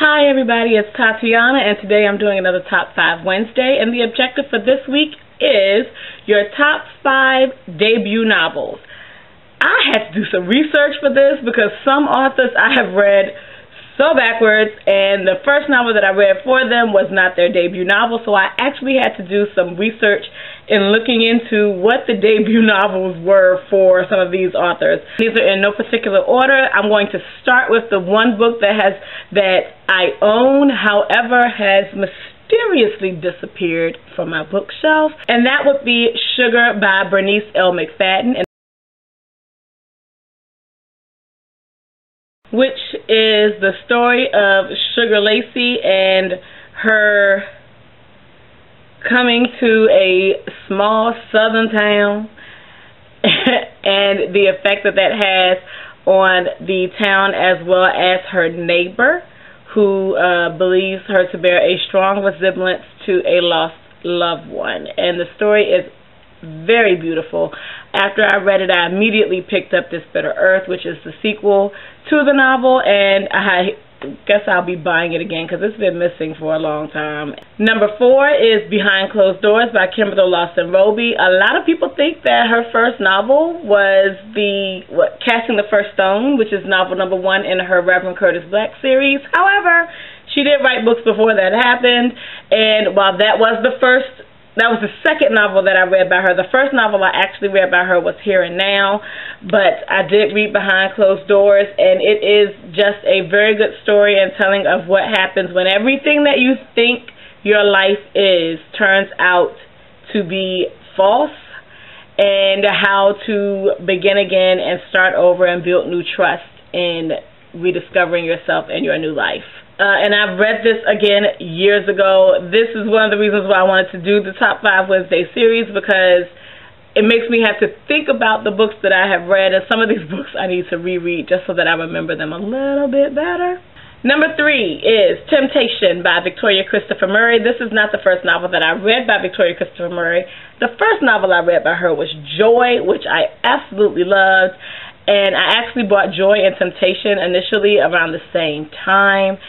Hi everybody, it's Tatiana, and today I'm doing another Top 5 Wednesday, and the objective for this week is your top 5 debut novels. I had to do some research for this because some authors I have read so backwards, and the first novel that I read for them was not their debut novel, so I actually had to do some research in looking into what the debut novels were for some of these authors. These are in no particular order. I'm going to start with the one book that I own, however, has mysteriously disappeared from my bookshelf, and that would be Sugar by Bernice L. McFadden, which is the story of Sugar Lacey and her coming to a small southern town and the effect that that has on the town, as well as her neighbor, who believes her to bear a strong resemblance to a lost loved one. And the story is very beautiful. After I read it, I immediately picked up This Bitter Earth, which is the sequel to the novel, and I guess I'll be buying it again because it's been missing for a long time. Number 4 is Behind Closed Doors by Kimberly Lawson Roby. A lot of people think that her first novel was Casting the First Stone, which is novel number 1 in her Reverend Curtis Black series. However, she did write books before that happened, and while that was the second novel that I read by her. The first novel I actually read by her was Here and Now, but I did read Behind Closed Doors, and it is just a very good story and telling of what happens when everything that you think your life is turns out to be false, and how to begin again and start over and build new trust in rediscovering yourself and your new life. And I've read this again years ago. This is one of the reasons why I wanted to do the Top 5 Wednesday series, because it makes me have to think about the books that I have read, and some of these books I need to reread just so that I remember them a little bit better. Number 3 is Temptation by Victoria Christopher Murray. This is not the first novel that I read by Victoria Christopher Murray. The first novel I read by her was Joy, which I absolutely loved, and I actually bought Joy and Temptation initially around the same time.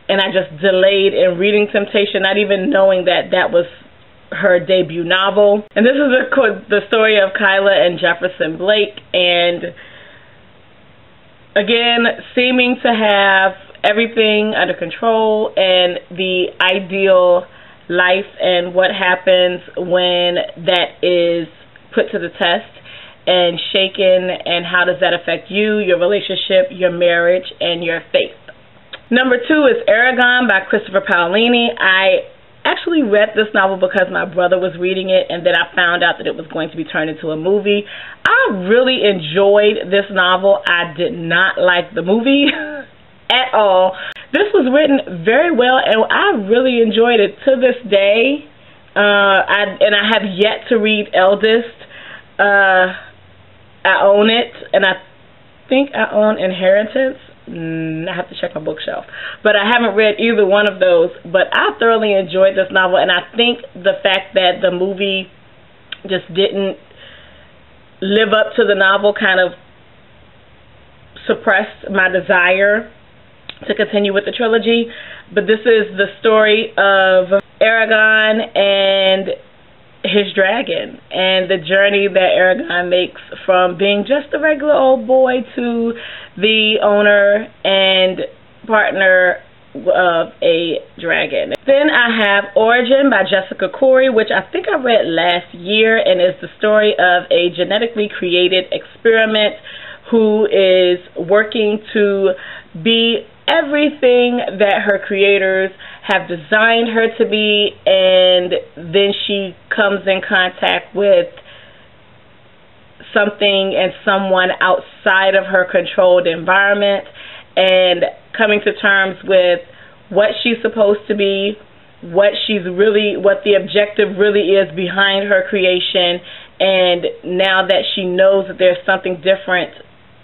And I just delayed in reading Temptation, not even knowing that that was her debut novel. And this is the story of Kyla and Jefferson Blake, and again, seeming to have everything under control and the ideal life, and what happens when that is put to the test and shaken, and how does that affect you, your relationship, your marriage, and your faith. Number 2 is Eragon by Christopher Paolini. I actually read this novel because my brother was reading it, and then I found out that it was going to be turned into a movie. I really enjoyed this novel. I did not like the movie at all. This was written very well, and I really enjoyed it to this day. I have yet to read Eldest. I own it, and I think I own Inheritance. I have to check my bookshelf, but I haven't read either one of those. But I thoroughly enjoyed this novel, and I think the fact that the movie just didn't live up to the novel kind of suppressed my desire to continue with the trilogy. But this is the story of Eragon and his dragon, and the journey that Eragon makes from being just a regular old boy to the owner and partner of a dragon. Then I have Origin by Jessica Corey, which I think I read last year, and is the story of a genetically created experiment who is working to be everything that her creators have designed her to be, and then she comes in contact with something and someone outside of her controlled environment, and coming to terms with what she's supposed to be, what the objective really is behind her creation, and now that she knows that there's something different,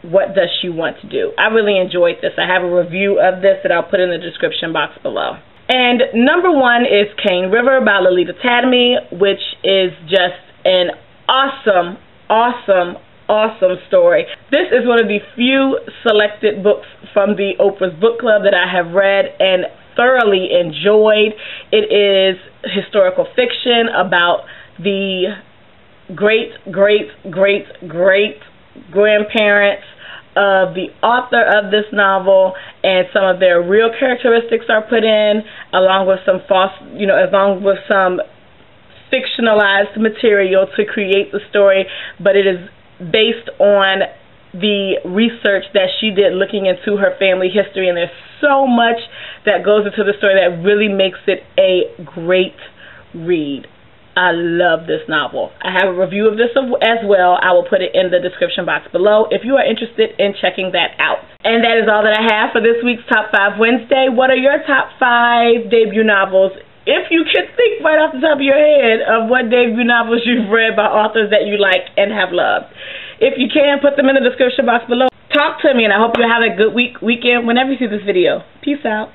what does she want to do? I really enjoyed this. I have a review of this that I'll put in the description box below. And number 1 is Cane River by Lolita Tatamy, which is just an awesome, awesome, awesome story. This is one of the few selected books from the Oprah's Book Club that I have read and thoroughly enjoyed. It is historical fiction about the great grandparents of the author of this novel, and some of their real characteristics are put in, along with some fictionalized material to create the story, but it is based on the research that she did looking into her family history, and there's so much that goes into the story that really makes it a great read. I love this novel. I have a review of this as well. I will put it in the description box below if you are interested in checking that out. And that is all that I have for this week's Top 5 Wednesday. What are your top 5 debut novels? If you can think right off the top of your head of what debut novels you've read by authors that you like and have loved. If you can, put them in the description box below. Talk to me, and I hope you have a good weekend whenever you see this video. Peace out.